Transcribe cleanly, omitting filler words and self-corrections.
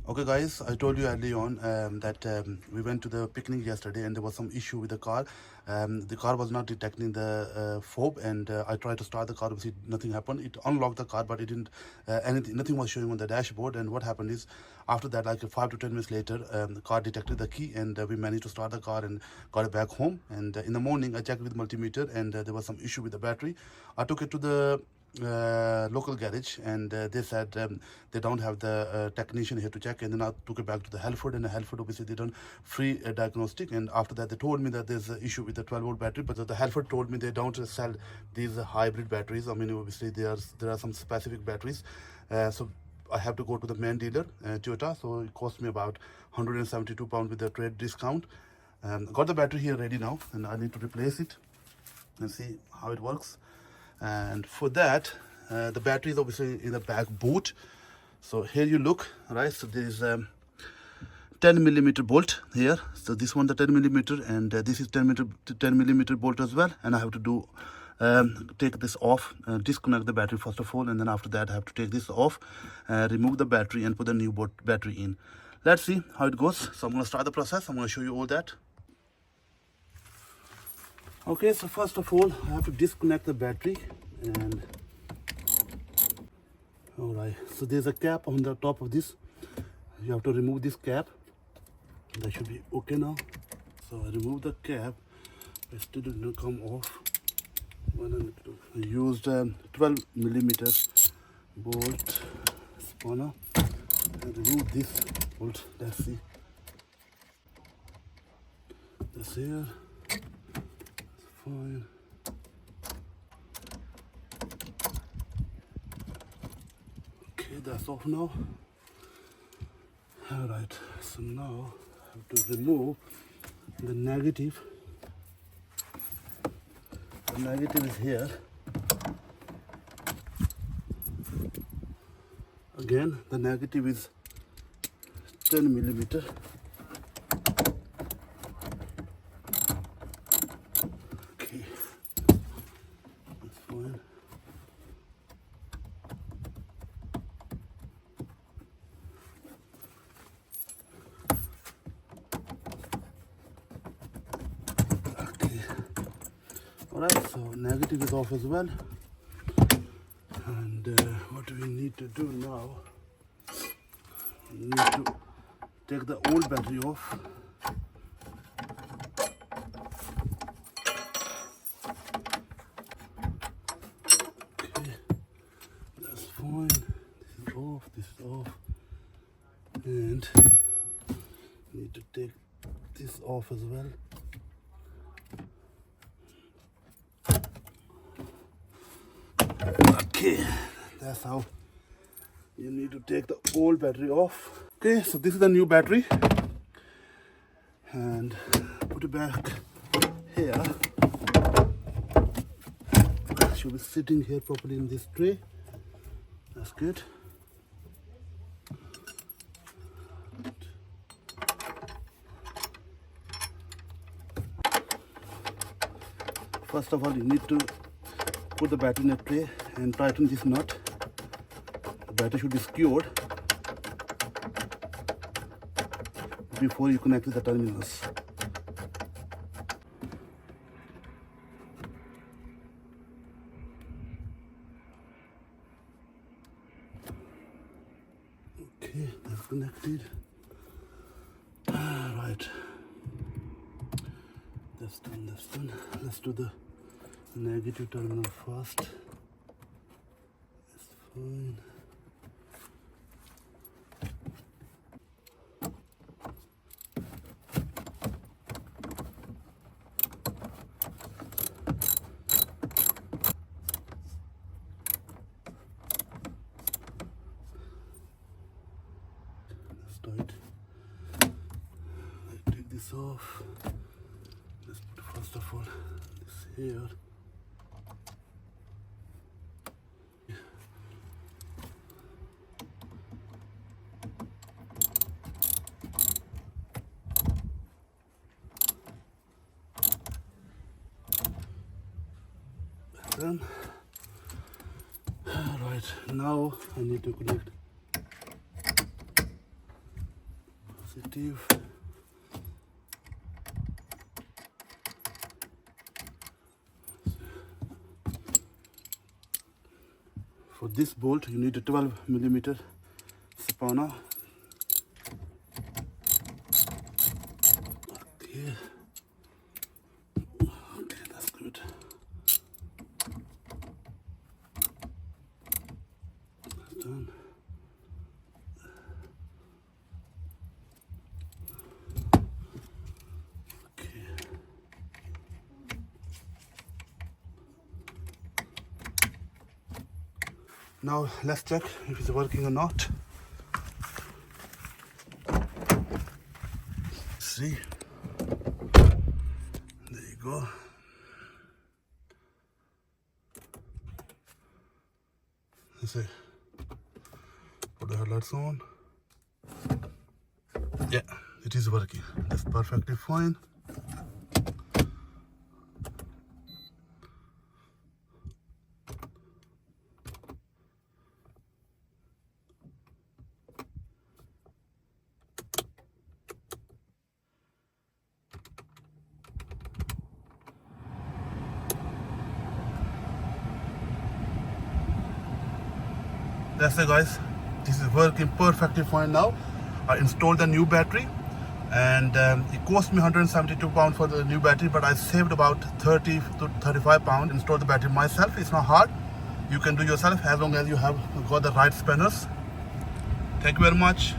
Okay, guys, I told you early on that we went to the picnic yesterday and there was some issue with the car. The car was not detecting the fob, and I tried to start the car. Obviously, nothing happened. It unlocked the car, but it didn't. Nothing was showing on the dashboard. And what happened is, after that, like 5 to 10 minutes later, the car detected the key, and we managed to start the car and got it back home. And in the morning, I checked with multimeter, and there was some issue with the battery. I took it to the local garage, and they said they don't have the technician here to check. And then I took it back to the Helford, and the Helford obviously they done free diagnostic. And after that they told me that there's an issue with the 12-volt battery, but the Helford told me they don't sell these hybrid batteries. I mean, obviously there are some specific batteries, so I have to go to the main dealer, Toyota. So it cost me about £172 with the trade discount. Got the battery here ready now, and I need to replace it and see how it works. And for that, the battery is obviously in the back boot. So here you look, right? So there is 10 millimeter bolt here. So this one the 10 millimeter, and this is 10 millimeter bolt as well. And I have to do take this off, disconnect the battery first of all, and then after that I have to take this off, remove the battery, and put the new battery in. Let's see how it goes. So I'm going to start the process. I'm going to show you all that. Okay, so first of all I have to disconnect the battery. And all right, so there's a cap on the top of this. You have to remove this cap. That should be okay now. So I remove the cap. It still didn't come off. I used 12 millimeter bolt spanner and remove this bolt. Let's see. That's here. That's fine. Okay, that's off now. All right, so now I have to remove the negative. The negative is here. Again, the negative is 10 millimeter. Okay, that's fine. Okay, all right, so negative is off as well. And what we need to do now, we need to take the old battery off. Okay, that's fine. This is off, this is off. And need to take this off as well. Okay, that's how you need to take the old battery off. Okay, so this is the new battery, and put it back here. It should be sitting here properly in this tray. That's good. First of all, you need to put the battery in a tray and tighten this nut. The battery should be secured before you connect with the terminals. Okay, that's connected. Right, that's done, that's done. Let's do the negative terminal first. That's fine. That's tight. I take this off. Let's put first of all this here. Done. Right, now I need to connect Positive. For this bolt, you need a 12mm spanner. Okay. Okay, that's good. That's done. Okay. Now let's check if it's working or not. See, there you go. Let's see. Put the headlights on. Yeah, it is working. That's perfectly fine. That's it, guys. This is working perfectly fine now. I installed the new battery, and it cost me £172 for the new battery, but I saved about £30 to £35. Install the battery myself. It's not hard. You can do yourself as long as you have got the right spanners. Thank you very much.